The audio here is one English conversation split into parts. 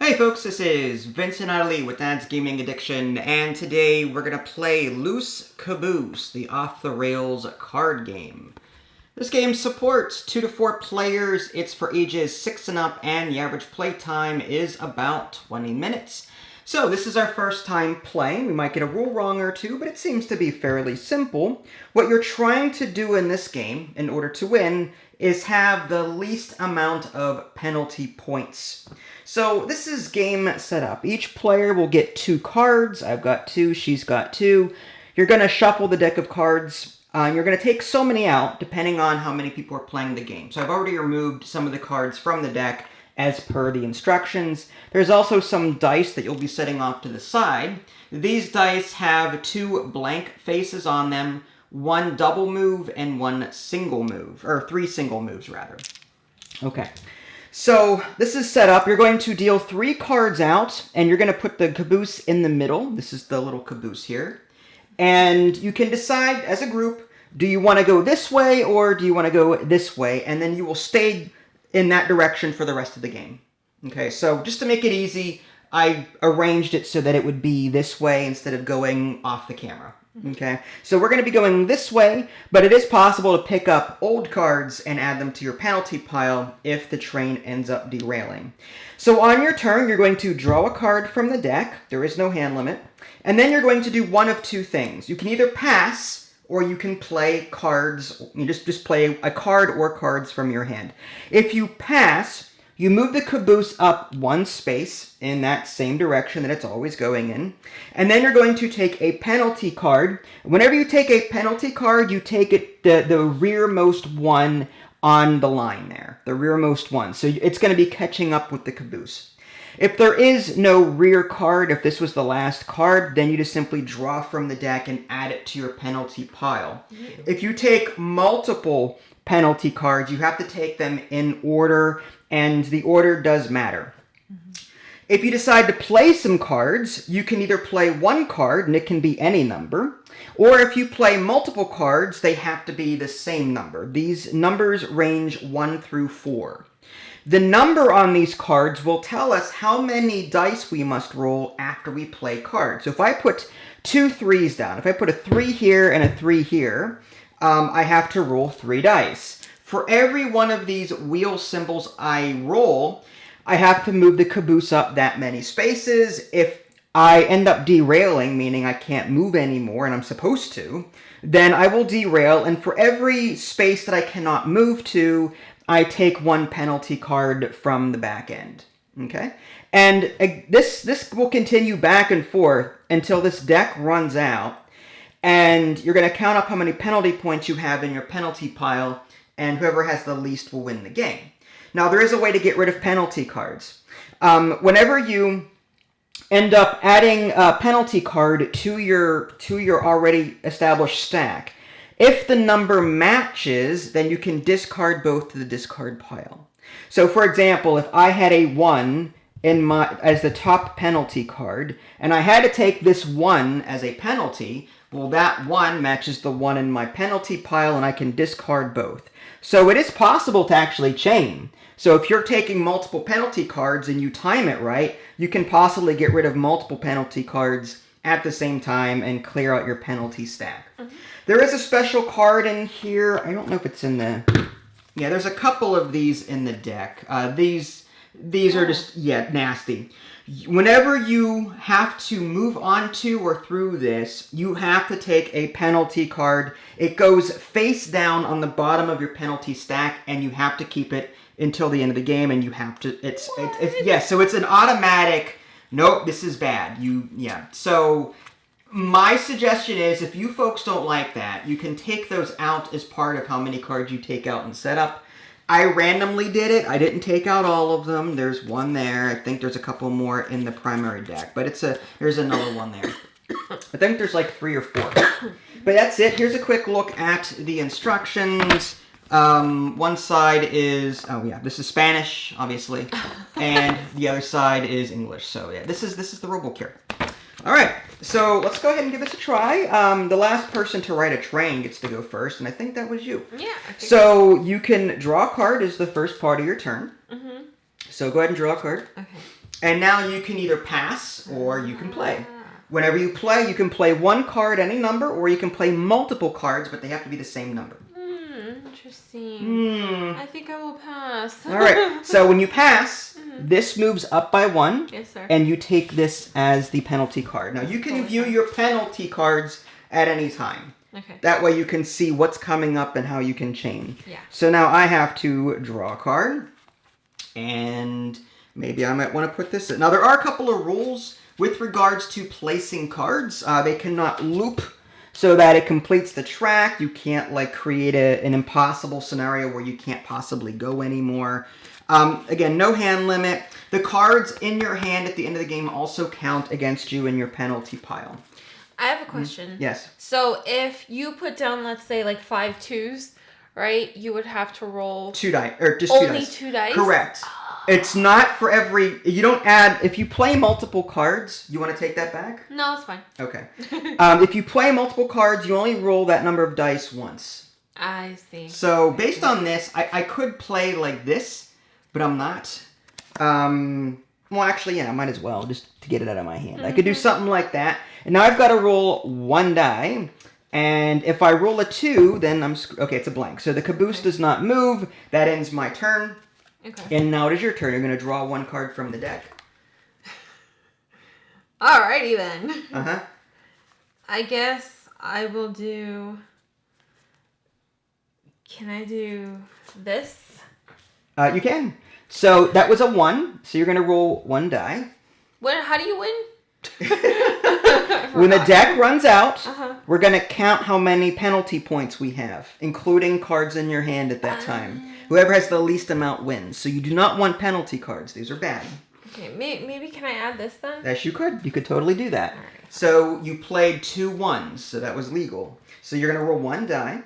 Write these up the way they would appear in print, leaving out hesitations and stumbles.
Hey folks, this is Vincent Utley with Dad's Gaming Addiction, and today we're going to play Loose Caboose, the off-the-rails card game. This game supports 2 to 4 players, it's for ages 6 and up, and the average play time is about 20 minutes. So this is our first time playing. We might get a rule wrong or two, but it seems to be fairly simple. What you're trying to do in this game, in order to win, is have the least amount of penalty points. So this is game setup. Each player will get 2 cards. I've got 2, she's got 2. You're going to shuffle the deck of cards. You're going to take so many out, depending on how many people are playing the game. So I've already removed some of the cards from the deck as per the instructions. There's also some dice that you'll be setting off to the side. These dice have 2 blank faces on them, 1 double move and 1 single move, or 3 single moves rather. Okay. So this is set up. You're going to deal 3 cards out, and you're going to put the caboose in the middle. This is the little caboose here. And you can decide as a group, do you want to go this way or do you want to go this way? And then you will stay in that direction for the rest of the game. Okay, so just to make it easy, I arranged it so that it would be this way instead of going off the camera. Okay, so we're going to be going this way, but it is possible to pick up old cards and add them to your penalty pile if the train ends up derailing. So on your turn, you're going to draw a card from the deck. There is no hand limit. And then you're going to do one of 2 things. You can either pass or you can play cards. You just play a card or cards from your hand. If you pass, you move the caboose up 1 space in that same direction that it's always going in. And then you're going to take a penalty card. Whenever you take a penalty card, you take it the rearmost one on the line there. The rearmost one. So it's going to be catching up with the caboose. If there is no rear card, if this was the last card, then you just simply draw from the deck and add it to your penalty pile. If you take multiple penalty cards, you have to take them in order, and the order does matter. If you decide to play some cards, you can either play 1 card, and it can be any number, or if you play multiple cards, they have to be the same number. These numbers range 1 through 4. The number on these cards will tell us how many dice we must roll after we play cards. So if I put 2 3s down, if I put a 3 here and a 3 here, I have to roll 3 dice. For every one of these wheel symbols I roll, I have to move the caboose up that many spaces. If I end up derailing, meaning I can't move anymore and I'm supposed to, then I will derail, and for every space that I cannot move to, I take 1 penalty card from the back end. Okay? And this will continue back and forth until this deck runs out, and you're going to count up how many penalty points you have in your penalty pile, and whoever has the least will win the game. Now, there is a way to get rid of penalty cards. Whenever you end up adding a penalty card to your already established stack, if the number matches, then you can discard both to the discard pile. So, for example, if I had a 1 as the top penalty card, and I had to take this 1 as a penalty, well, that 1 matches the 1 in my penalty pile, and I can discard both. So it is possible to actually chain. So if you're taking multiple penalty cards and you time it right, you can possibly get rid of multiple penalty cards at the same time and clear out your penalty stack. There is a special card in here. I don't know if it's in the... Yeah, there's a couple of these in the deck. These are just, nasty. Whenever you have to move onto or through this, you have to take a penalty card. It goes face down on the bottom of your penalty stack, and you have to keep it until the end of the game, and you have to... So it's an automatic... Nope, this is bad. So my suggestion is, if you folks don't like that, you can take those out as part of how many cards you take out and set up. I randomly did it. I didn't take out all of them. There's 1 there. I think there's a couple more in the primary deck, but there's another 1 there. I think there's like 3 or 4. But that's it. Here's a quick look at the instructions. One side is, this is Spanish, obviously, and the other side is English. So yeah, this is the rulebook here. All right, so let's go ahead and give this a try. The last person to write a train gets to go first, and I think that was you. Yeah. So you can draw a card as the first part of your turn. So go ahead and draw a card. Okay. And now you can either pass or you can play. Whenever you play, you can play one card, any number, or you can play multiple cards, but they have to be the same number. Interesting. I think I will pass. All right. So when you pass, this moves up by 1. Yes, sir. And you take this as the penalty card. Now, you can view your penalty cards at any time. Okay. That way you can see what's coming up and how you can change. Yeah. So now I have to draw a card. And maybe I might want to put this in. Now, there are a couple of rules with regards to placing cards. They cannot loop so that it completes the track. You can't like create an impossible scenario where you can't possibly go anymore. Again, no hand limit. The cards in your hand at the end of the game also count against you in your penalty pile. I have a question. Yes. So if you put down, let's say, like 5 2s, right? You would have to roll 2 dice, or just only 2 dice. 2 dice. Correct. It's not for every. You don't add. If you play multiple cards, you want to take that back? No, it's fine. Okay. If you play multiple cards, you only roll that number of dice once. I see. So based on this, I could play like this, but I'm not. Well, actually, yeah, I might as well, just to get it out of my hand. I could do something like that. And now I've got to roll 1 die. And if I roll a 2, then I'm... Okay, it's a blank. So the caboose does not move. That ends my turn. Okay. And now it is your turn. You're going to draw 1 card from the deck. Alrighty then. Uh-huh. I guess I will do... Can I do this? You can. So that was a 1. So you're going to roll 1 die. How do you win? When the deck runs out, we're going to count how many penalty points we have, including cards in your hand at that time. Whoever has the least amount wins. So you do not want penalty cards. These are bad. Okay, maybe can I add this then? Yes, you could. You could totally do that. All right. So you played 2 1s, so that was legal. So you're going to roll 1 die.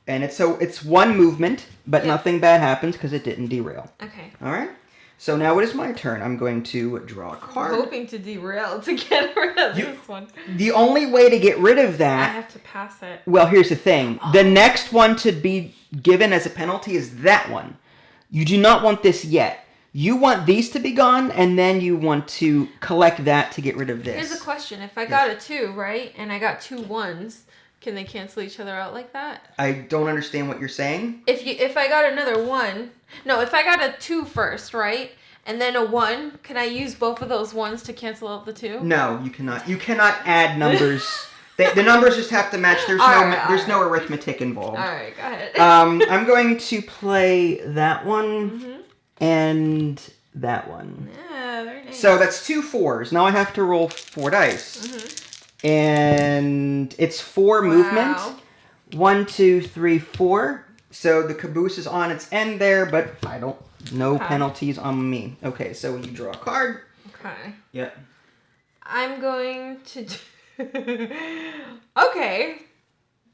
And it's 1 movement, but nothing bad happens because it didn't derail. Okay. All right? So now it is my turn. I'm going to draw a card. I'm hoping to derail to get rid of this one. The only way to get rid of that... I have to pass it. Well, here's the thing. The next one to be given as a penalty is that one. You do not want this yet. You want these to be gone, and then you want to collect that to get rid of this. Here's a question. If I got a 2, right, and I got 2 1s... Can they cancel each other out like that? I don't understand what you're saying. If I got another 1... No, if I got a 2 first, right? And then a 1, can I use both of those 1s to cancel out the 2? No, you cannot. You cannot add numbers. The numbers just have to match. There's no arithmetic involved. All right, go ahead. I'm going to play that one and that one. Yeah, very nice. So that's 2 4s. Now I have to roll 4 dice. And it's 4 movement. 1, 2, 3, 4. So the caboose is on its end there, but no penalties on me. Okay, so you draw a card. Okay. Yep. I'm going to Okay.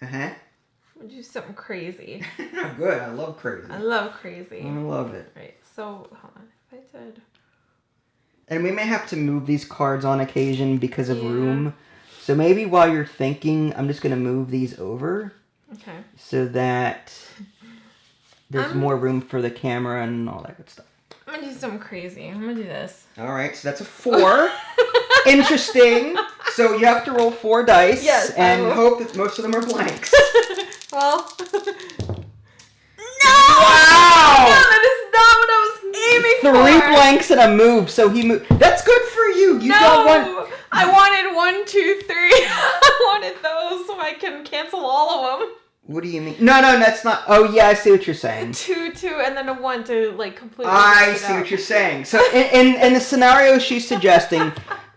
I'll do something crazy. Good, I love crazy. I love crazy. I love it. Right, so hold on. If I did... And we may have to move these cards on occasion because of room. So maybe while you're thinking, I'm just going to move these over. Okay. So that there's more room for the camera and all that good stuff. I'm going to do something crazy. I'm going to do this. All right, so that's a 4. Interesting. So you have to roll 4 dice and hope that most of them are blanks. Well... No! Wow! No, that is not what I was aiming for. 3 blanks and a move, so he moved. That's good for you. You don't want... I wanted 1, 2, 3. I wanted those so I can cancel all of them. What do you mean? No, that's not... Oh, yeah, I see what you're saying. 2, 2, and then a 1 to, like, completely... I see what you're saying. So in the scenario she's suggesting,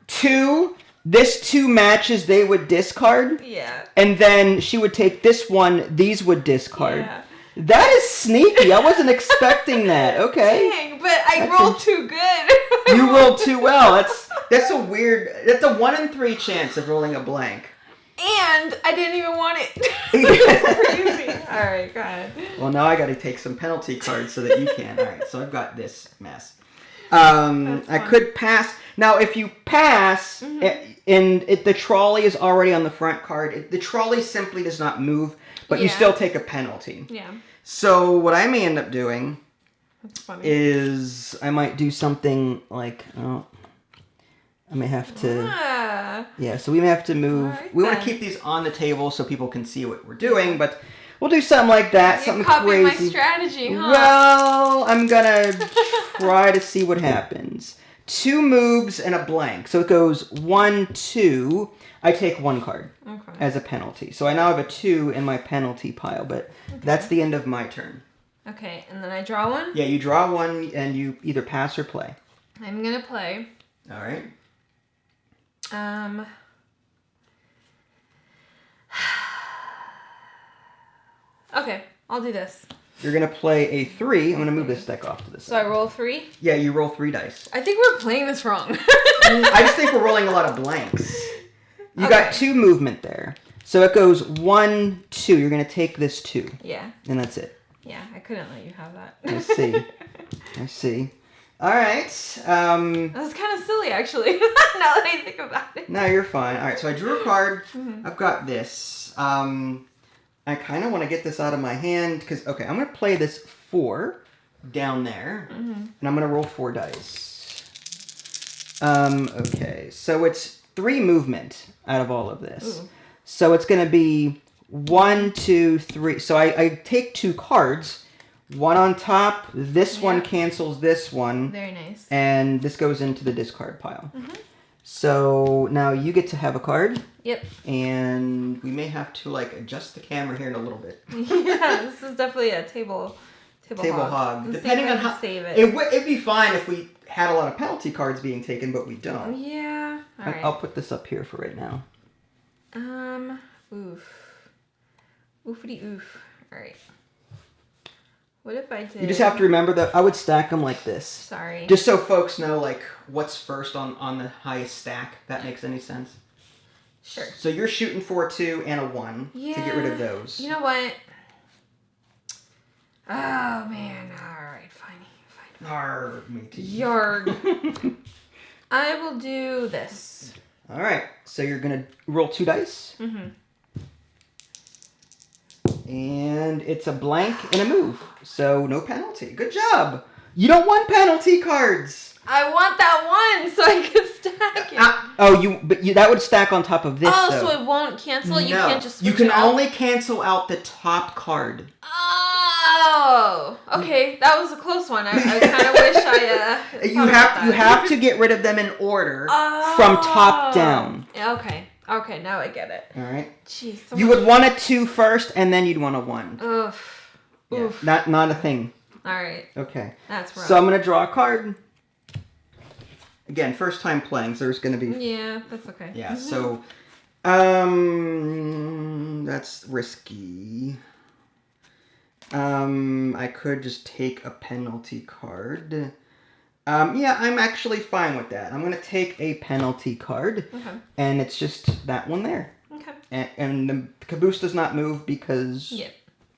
2... This 2 matches they would discard. Yeah. And then she would take this 1, these would discard. Yeah. That is sneaky. I wasn't expecting that. Okay. Dang, but I rolled too good. You rolled too well. That's a weird... That's a 1 in 3 chance of rolling a blank. And I didn't even want it. It's crazy. All right, go ahead. Well, now I got to take some penalty cards so that you can. All right, so I've got this mess. I could pass. Now, if you pass, and the trolley is already on the front card, the trolley simply does not move, but you still take a penalty. Yeah. So what I may end up doing That's funny. is I might do something like, oh, I may have to, yeah, so we may have to move. Right, we want to keep these on the table so people can see what we're doing, but we'll do something like that, You're something copying crazy. my strategy, huh? Well, I'm gonna try to see what happens. 2 moves and a blank. So it goes 1, 2. I take 1 card as a penalty. So I now have a 2 in my penalty pile, but that's the end of my turn. Okay, and then I draw one? Yeah, you draw 1 and you either pass or play. I'm gonna play. All right. Okay, I'll do this. You're going to play a 3. I'm going to move this deck off to the So I side. roll 3? Yeah, you roll 3 dice. I think we're playing this wrong. I just think we're rolling a lot of blanks. You got 2 movement there. So it goes 1, 2. You're going to take this 2. Yeah. And that's it. Yeah, I couldn't let you have that. I see. I see. All right. That was kind of silly, actually, now that I think about it. No, you're fine. All right, so I drew a card. I've got this. I kind of want to get this out of my hand because, okay, I'm going to play this 4 down there, and I'm going to roll 4 dice. Okay, so it's 3 movement out of all of this. Ooh. So it's going to be 1, 2, 3. So I take 2 cards, 1 on top. This one cancels this one. Very nice. And this goes into the discard pile. So now you get to have a card. Yep. And we may have to like adjust the camera here in a little bit. Yeah, this is definitely a table hog. Depending on how save it. It'd be fine if we had a lot of penalty cards being taken, but we don't. Yeah. All right. I'll put this up here for right now. Oof. Oofity oof. All right. What if I did? You just have to remember that I would stack them like this. Sorry. Just so folks know like what's first on the highest stack. If that makes any sense. Sure. So you're shooting for a 2 and a 1 to get rid of those. You know what? Oh man. All right. Fine. Arr, me too. Yarg. I will do this. All right. So you're gonna roll 2 dice. And it's a blank and a move. So no penalty. Good job. You don't want penalty cards. I want that one so I can stack it. That would stack on top of this. Oh, though. so it won't cancel? You can't just switch you can it out? only cancel out the top card. Oh, okay. That was a close one. I kind of wish I. You have to get rid of them in order from top down. Okay. Now I get it. All right. Jeez. You would want a 2 first, and then you'd want a 1. Oof. Yeah, Oof. not a thing. All right. Okay. That's rough. So I'm gonna draw a card. Again, first time playing, so there's gonna be. Yeah, that's okay. Yeah. So, that's risky. I could just take a penalty card. Yeah, I'm actually fine with that. I'm going to take a penalty card. Okay. And it's just that one there. Okay. And the caboose does not move because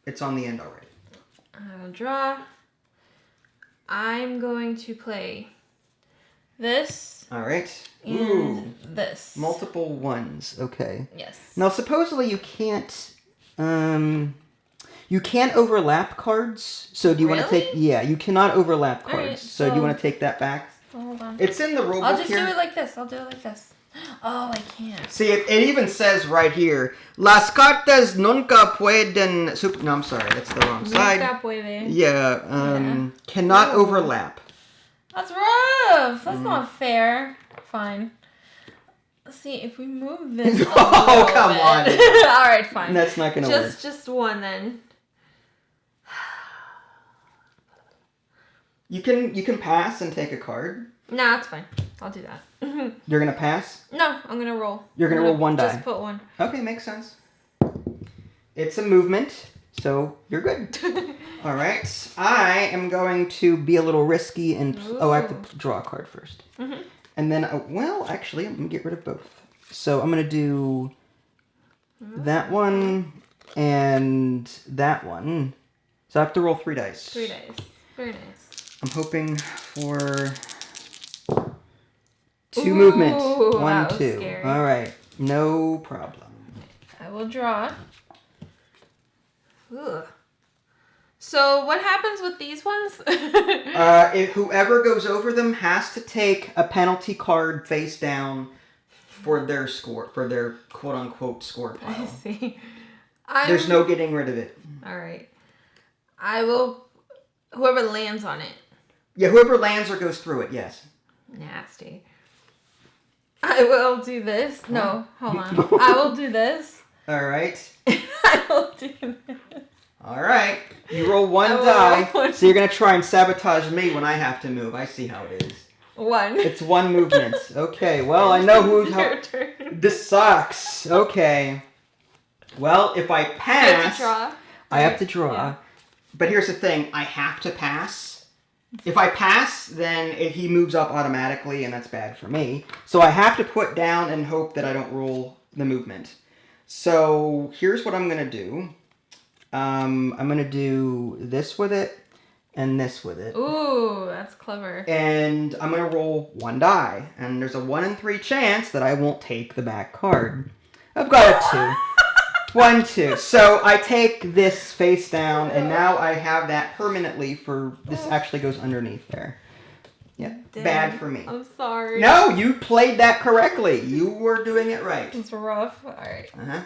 it's on the end already. I'll draw. I'm going to play this. All right. And this. Multiple ones. Okay. Yes. Now, supposedly you can't overlap cards. So do you want to take... Yeah, you cannot overlap cards. Right, so do you want to take that back? Hold on. It's in the rulebook here. I'll just do it like this. Oh, I can't. See, it even says right here, Las cartas nunca pueden... No, I'm sorry, that's the wrong side. Nunca puede. Yeah, cannot overlap. That's rough. That's not fair. Fine. Let's see if we move this. Oh, come on. All right, fine. That's not gonna work. Just one then. You can pass and take a card. No, it's fine. I'll do that. You're gonna pass? No, I'm gonna roll. You're gonna roll 1 die. Just put 1. Okay, makes sense. It's a movement, so you're good. All right, I am going to be a little risky and I have to draw a card first, and then actually I'm gonna get rid of both. So I'm gonna do that one and that one. So I have to roll 3 dice. 3 dice. Very nice. I'm hoping for 2 movement. 1, 2. Scary. All right, no problem. I will draw. Ugh. So what happens with these ones? Whoever goes over them has to take a penalty card face down for their score, for their quote-unquote score pile. I see. There's no getting rid of it. All right. I will... Whoever lands on it. Yeah, whoever lands or goes through it, yes. Nasty. I will do this. No, hold on. I will do this. All right. I will do this. All right. You roll one die, so you're going to try and sabotage me when I have to move. I see how it is. One. It's one movement. Okay, well, I know who's... Your turn. This sucks. Okay. Well, if I pass... You have to draw. I have to draw. Yeah. But here's the thing. I have to pass. If I pass, then he moves up automatically, and that's bad for me. So I have to put down and hope that I don't roll the movement. So here's what I'm going to do. I'm going to do this with it and this with it. Ooh, that's clever. And I'm going to roll one die. And there's a 1 in 3 chance that I won't take the back card. I've got a 2. 1, 2. So I take this face down, and now I have that permanently for... This actually goes underneath there. Yeah, Damn. bad for me. I'm sorry. No, you played that correctly. You were doing it right. It's rough. All right. Uh-huh.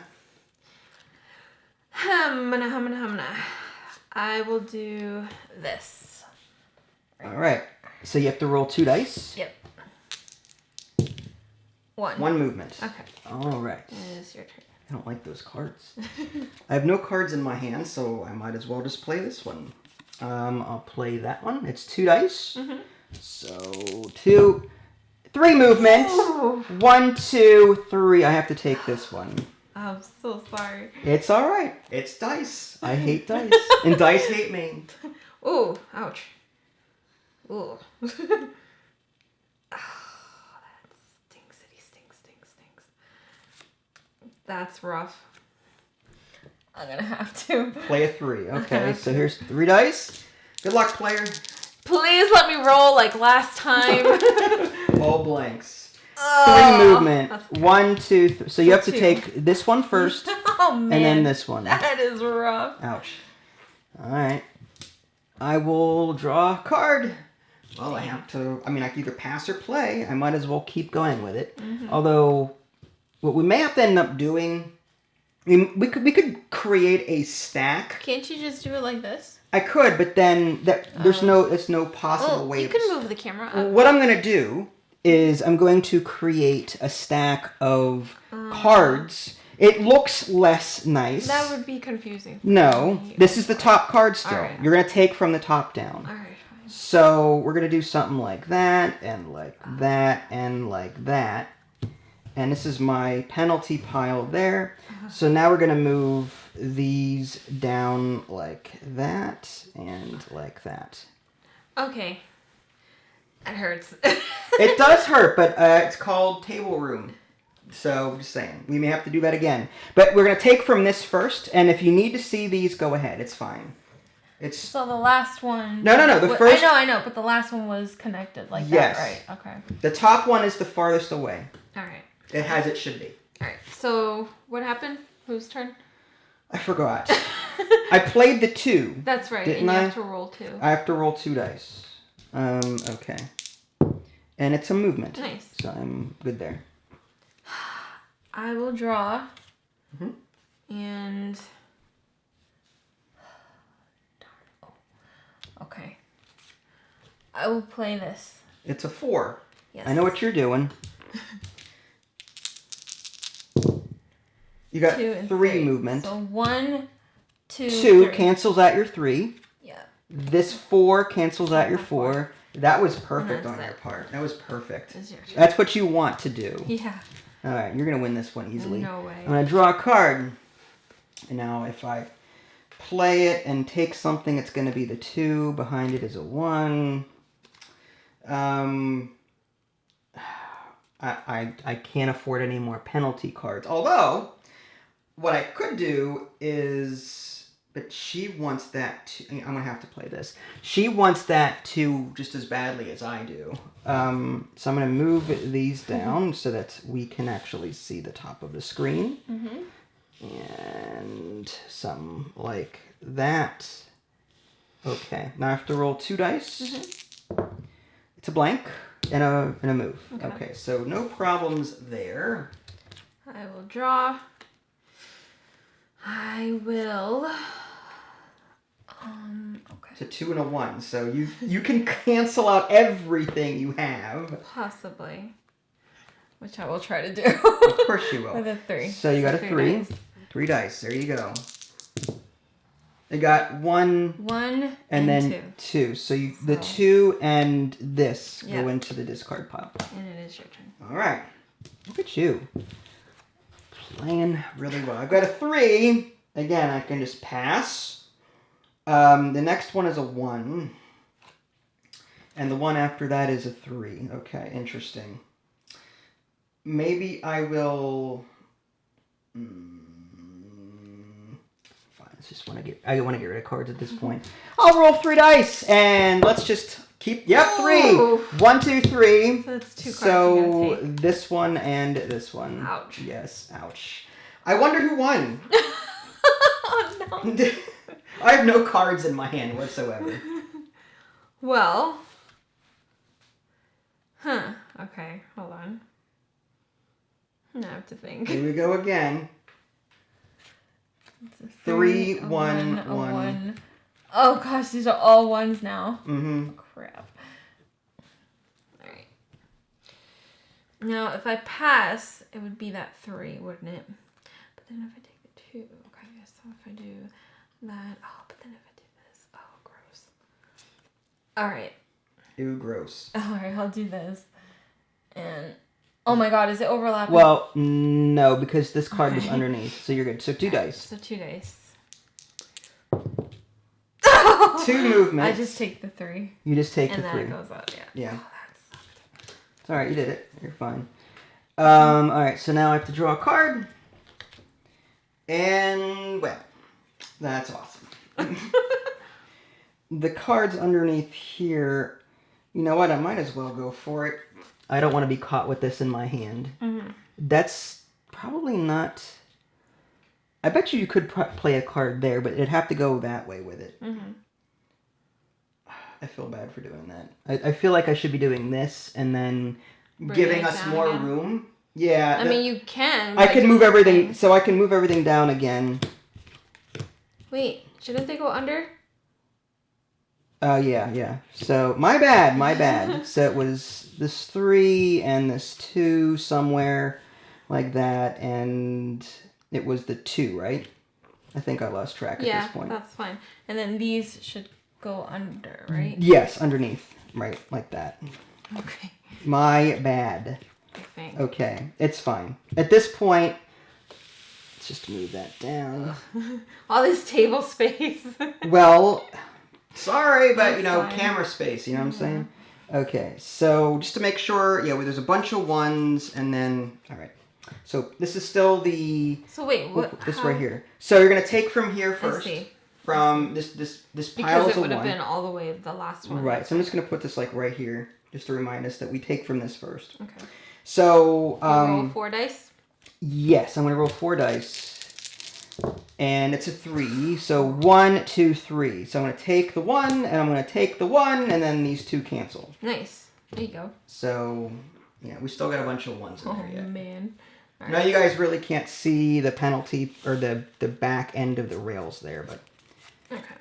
I will do this. All right. So you have to roll 2 dice. Yep. 1. 1 movement. Okay. All right. It is your turn. I don't like those cards. I have no cards in my hand, so I might as well just play this one. I'll play that one. It's 2 dice. Mm-hmm. So 2, 3 movements. Ooh. 1, 2, 3. I have to take this one. I'm so sorry. It's all right. It's dice. I hate dice, and dice hate me. Ooh, ouch. Ooh. Oh, that stinks, stinks. That's rough. I'm gonna have to Play a 3. Okay, so here's 3 dice. Good luck, player. Please let me roll like last time. All blanks. Oh, 3 movement. that's okay. 1, 2, 3. So you have to 2. take this one first, Oh man. and then this one. That is rough. Ouch. All right. I will draw a card. Well, I have to... I mean, I can either pass or play. I might as well keep going with it. Mm-hmm. Although, what we may have to end up doing... I mean, we could create a stack. Can't you just do it like this? I could, but then there's no possible way. You can move the camera up. What I'm going to do is I'm going to create a stack of cards. It looks less nice. That would be confusing. No, this is the top card still. All right. You're going to take from the top down. All right, fine. So we're going to do something like that, and like that, and like that. And this is my penalty pile there. So now we're going to move these down like that, and like that. Okay. It hurts. It does hurt, but it's called table room. So, just saying. We may have to do that again. But we're going to take from this first, and if you need to see these, go ahead. It's fine. It's... So the last one... No. The first... I know, but the last one was connected like Yes. that, right? Okay. The top one is the farthest away. All right. It should be. All right. So, what happened? Whose turn? I forgot. I played the 2. That's right. Didn't and you I? have to roll 2. I have to roll 2 dice. Okay. And it's a movement. Nice. So I'm good there. I will draw. Mhm. And... Darn. Oh. Okay. I will play this. It's a 4. Yes. I know what you're doing. You got 2 and 3 movement. So 1, 2, 2 3. cancels out your 3. Yeah. This 4 cancels out your 4. That was perfect And on that's your it. part. That was perfect. It's your turn. That's what you want to do. Yeah. All right, you're going to win this one easily. No way. I'm going to draw a card. And now if I play it and take something, it's going to be the 2. Behind it is a 1. I can't afford any more penalty cards. Although, what I could do is... But she wants that too. I'm going to have to play this. She wants that too just as badly as I do. So I'm going to move these down so that we can actually see the top of the screen. Mm-hmm. And something like that. Okay, now I have to roll 2 dice. It's a blank and a move. Okay, so no problems there. I will draw. I will. Okay. It's a 2 and a 1, so you can cancel out everything you have. Possibly. Which I will try to do. Of course you will. With a 3. So you got a 3. Dice. 3 dice. There you go. You got 1 and then 2. So the 2 and this go into the discard pile. And it is your turn. All right. Look at you. Playing really well. I've got a 3. Again, I can just pass. The next one is a 1. And the one after that is a 3. Okay, interesting. Maybe I will... Fine, I want to get rid of cards at this point. I'll roll 3 dice, and let's just keep... Yep, 3! Ooh. 1, 2, 3. So that's 2 cards So you're gonna take. this one and this one. Ouch. Yes, ouch. I wonder who won. Oh, no. I have no cards in my hand whatsoever. Well. Okay, hold on. I have to think. Here we go again. It's a 3, a 1, a 1. 1. Oh gosh, these are all 1s now. Mm-hmm. Crap. Alright. Now, if I pass, it would be that 3, wouldn't it? But then if I take the 2, okay, so if I do that, but then if I do this, gross. Alright. Ew, gross. Alright, I'll do this. And, oh my god, is it overlapping? Well, no, because this card was underneath, so you're good. So 2 dice. So 2 dice. 2 movements. I just take the 3. You just take and the 3. And that goes up, yeah. Yeah. Oh, that sucked. It's alright, you did it. You're fine. Alright, so now I have to draw a card. And, well, that's awesome. The cards underneath here, you know what, I might as well go for it. I don't want to be caught with this in my hand. That's probably not... I bet you could play a card there, but it'd have to go that way with it. I feel bad for doing that. I feel like I should be doing this and then giving us more room. Yeah. I mean, you can. I can move everything, so I can move everything down again. Wait, shouldn't they go under? Yeah. So, my bad. So it was this 3 and this 2 somewhere like that, and it was the 2, right? I think I lost track at this point. Yeah, that's fine. And then these should go under, right? Yes, underneath. Right, like that. Okay. My bad. I think. Okay, it's fine. At this point, let's just move that down. All this table space. Well, sorry, but, you know, fine. camera space, you know what I'm saying? Okay, so just to make sure, yeah, well, there's a bunch of 1s, and then, all right. So this is still the... So wait, what? This right here. So you're going to take from here first. I see. From this pile because is a 1. it would have been all the way the last one. Right, so I'm just going to put this, like, right here, just to remind us that we take from this first. Okay. So, roll 4 dice? Yes, I'm going to roll 4 dice. And it's a 3, so 1, 2, 3. So I'm going to take the 1, and I'm going to take the 1, and then these 2 cancel. Nice. There you go. So, yeah, we still got a bunch of 1s in there yet. Oh, man. All Now you guys really can't see the penalty, or the back end of the rails there, but... Okay.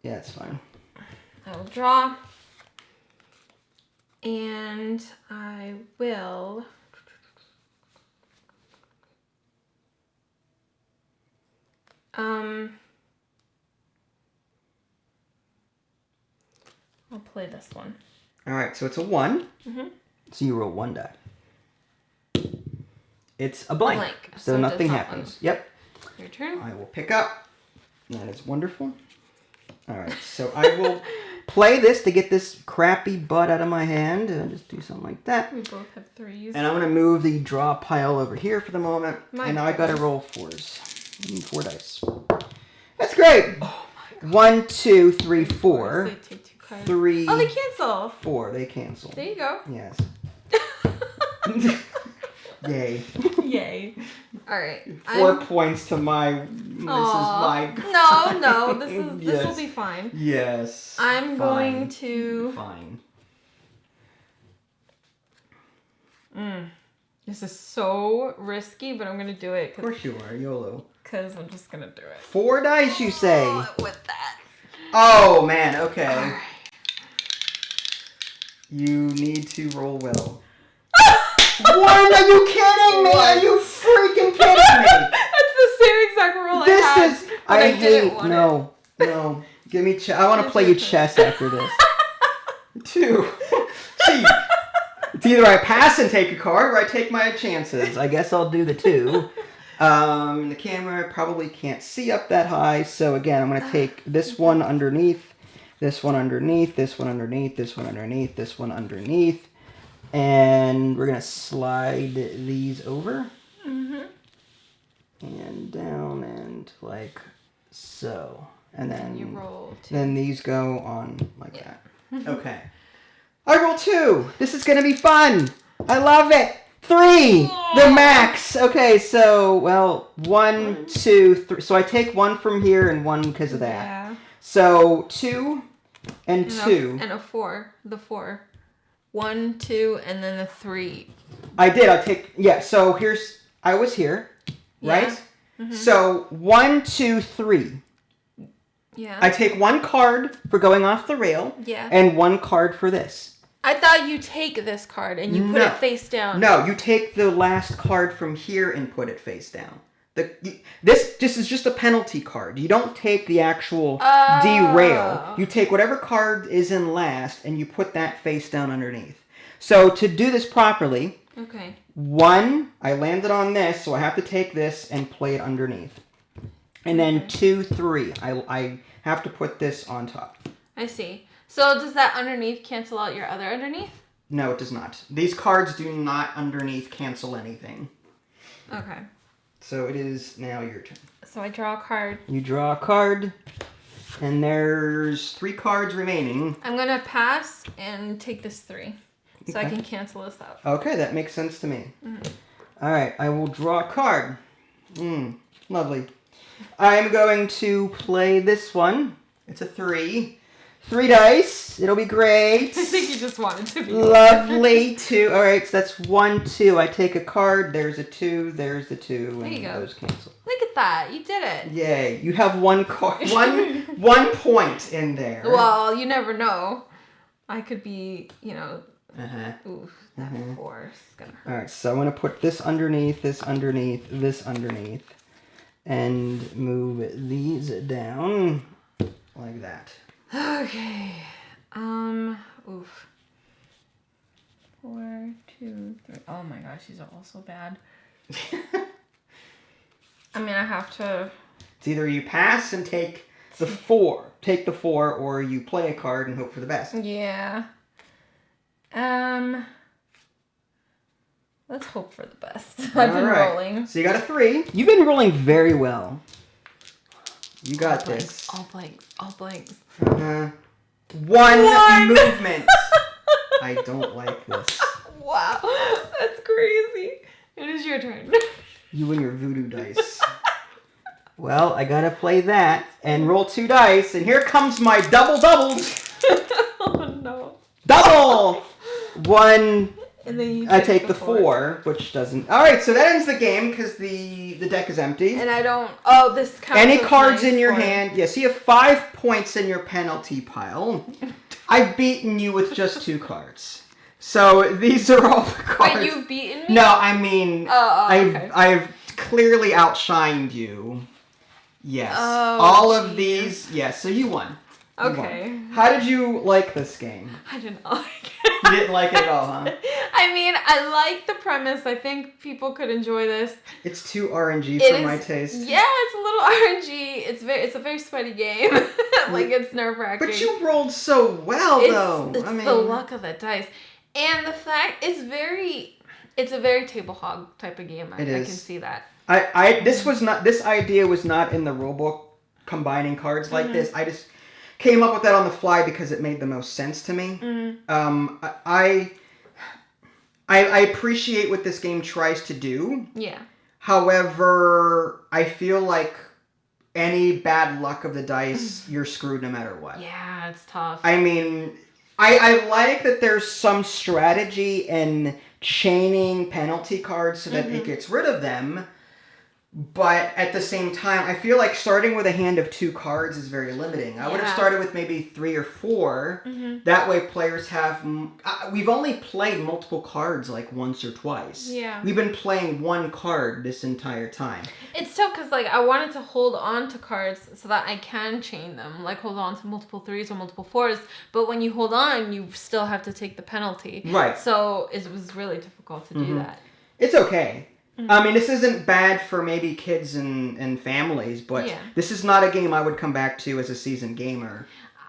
Yeah, it's fine. I will draw. And I will... I'll play this one. Alright, so it's a 1. Mm-hmm. So you roll 1 die. It's a blank. So So it nothing does not happens. Yep. Your turn. I will pick up. That is wonderful. Alright, so I will play this to get this crappy butt out of my hand. And just do something like that. We both have 3s. And I'm going to move the draw pile over here for the moment. And now I got to roll 4s. 4 dice. That's great. Oh my God. 1, 2, 3, 4. They take 2 cards. 3. Oh, they cancel. 4. They cancel. There you go. Yes. Yay. Yay. All right. 4 points to my. This is my. No. This will be fine. Yes. I'm going to. Fine. This is so risky, but I'm gonna do it. Of course you are, YOLO. Because I'm just gonna do it. 4 dice, you say? With that. Oh man. Okay. All right. You need to roll well. What? Are you kidding me? Are you freaking kidding me? That's the same exact roll I had. I hate. No. Give me. I want to play you chess after this. 2. See, it's either I pass and take a card, or I take my chances. I guess I'll do the 2. The camera probably can't see up that high, so again, I'm going to take this one underneath, this one underneath, this one underneath, this one underneath, this one underneath, and we're going to slide these over, and down, and like so. And then you roll 2. Then these go on like that. Okay. I roll 2. This is going to be fun. I love it. 3, the max. Okay, so, well, 1, 2, 3. So I take 1 from here and 1 because of that. Yeah. So 2 and 2. And a 4. The 4. 1, 2, and then the 3. I did. I take. Yeah. So I was here, right? Yeah. So 1, 2, 3. Yeah. I take 1 card for going off the rail. Yeah. And 1 card for this. I thought you take this card and you put it face down. No, you take the last card from here and put it face down. This is just a penalty card. You don't take the actual derail. You take whatever card is in last and you put that face down underneath. So to do this properly, 1, I landed on this, so I have to take this and play it underneath. And then 2, 3, I have to put this on top. I see. So does that underneath cancel out your other underneath? No, it does not. These cards do not underneath cancel anything. Okay. So it is now your turn. So I draw a card. You draw a card, and there's 3 cards remaining. I'm going to pass and take this 3. So I can cancel this out. Okay, that makes sense to me. All right, I will draw a card. Lovely. I'm going to play this one. It's a 3. 3 dice. It'll be great. I think you just wanted to be lovely. 2. All right, so that's 1, 2. I take a card. There's a 2. There's the 2. There you go. Those cancel. Look at that. You did it. Yay. You have 1 card. one point in there. Well, you never know. I could be, oof, that 4 is going to hurt. All right, so I'm going to put this underneath, this underneath, this underneath, and move these down like that. Okay. Oof. 4, 2, 3. Oh my gosh, these are all so bad. I mean, I have to. It's either you pass and take the 4, or you play a card and hope for the best. Yeah. Let's hope for the best. I've been rolling. So you got a 3. You've been rolling very well. You got this. All blanks. All blanks. 1 movement. I don't like this. Wow. That's crazy. It is your turn. You and your voodoo dice. Well, I gotta play that and roll 2 dice, and here comes my doubles. Oh no. Double! 1. And then you I take the 4, which doesn't. All right, so that ends the game because the deck is empty. And I don't. Oh, this counts. Any cards in your hand? Yes, you have 5 points in your penalty pile. I've beaten you with just 2 cards. So these are all the cards. Wait, you've beaten me? No, I mean, okay. I've clearly outshined you. Yes. Oh, all of these. Yes, so you won. Okay. How did you like this game? I didn't like it. You didn't like it at all, huh? I mean, I like the premise. I think people could enjoy this. It's too RNG for my taste. Yeah, it's a little RNG. It's a very sweaty game. Like, it's nerve-wracking. But you rolled so well, though. It's the luck of the dice. And the fact it's a very table hog type of game. I can see that. This idea was not in the rulebook, combining cards like this. I just came up with that on the fly because it made the most sense to me. I appreciate what this game tries to do. Yeah. However, I feel like any bad luck of the dice, you're screwed no matter what. Yeah, it's tough. I mean, I like that there's some strategy in chaining penalty cards so that it gets rid of them. But at the same time, I feel like starting with a hand of 2 cards is very limiting. I would have started with maybe 3 or 4. That way players have... we've only played multiple cards like once or twice. Yeah. We've been playing 1 card this entire time. It's tough because, like, I wanted to hold on to cards so that I can chain them. Like, hold on to multiple 3s or multiple 4s. But when you hold on, you still have to take the penalty. Right. So it was really difficult to do that. It's okay. I mean, this isn't bad for maybe kids and families, but this is not a game I would come back to as a seasoned gamer.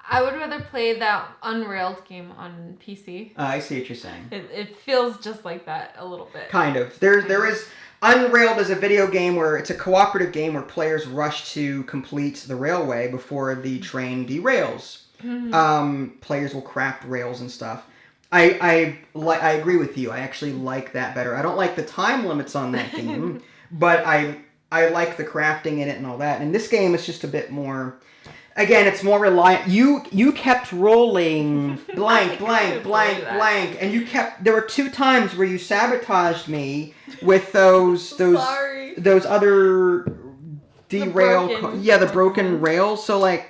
I would rather play that Unrailed game on PC. I see what you're saying. It feels just like that a little bit. Kind of. There is... Unrailed is a video game where it's a cooperative game where players rush to complete the railway before the train derails. Players will craft rails and stuff. I agree with you. I actually like that better. I don't like the time limits on that game, but I like the crafting in it and all that. And this game is just a bit more... Again, it's more reliant. You kept rolling blank, and you kept... There were 2 times where you sabotaged me with those other derail... the broken rails. So, like,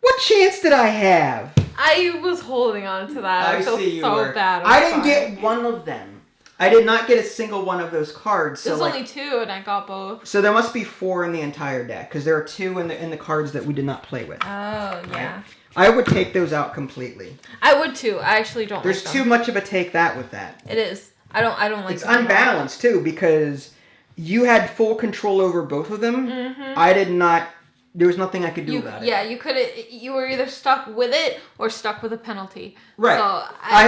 what chance did I have? I was holding on to that. I feel so bad. I didn't get one of them. I did not get a single one of those cards. There's only 2, and I got both. So there must be 4 in the entire deck, because there are 2 in the cards that we did not play with. Oh, yeah. Right? I would take those out completely. I would too. I actually don't. There's too much of a take that with that. It is. I don't like. It's unbalanced too, because you had full control over both of them. I did not. There was nothing I could do about it. Yeah, you could. You were either stuck with it or stuck with a penalty. Right. So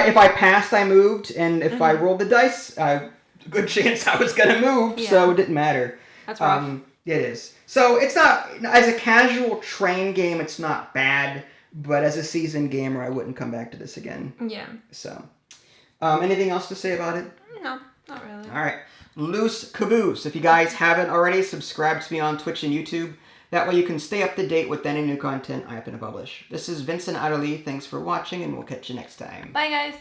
if I passed, I moved, and if I rolled the dice, good chance I was gonna move. Yeah. So it didn't matter. That's rough. It is. So it's not, as a casual train game, it's not bad, but as a seasoned gamer, I wouldn't come back to this again. Yeah. So, anything else to say about it? No, not really. All right. Loose Caboose. If you guys haven't already, subscribe to me on Twitch and YouTube. That way you can stay up to date with any new content I happen to publish. This is Vincent Adderley. Thanks for watching, and we'll catch you next time. Bye, guys.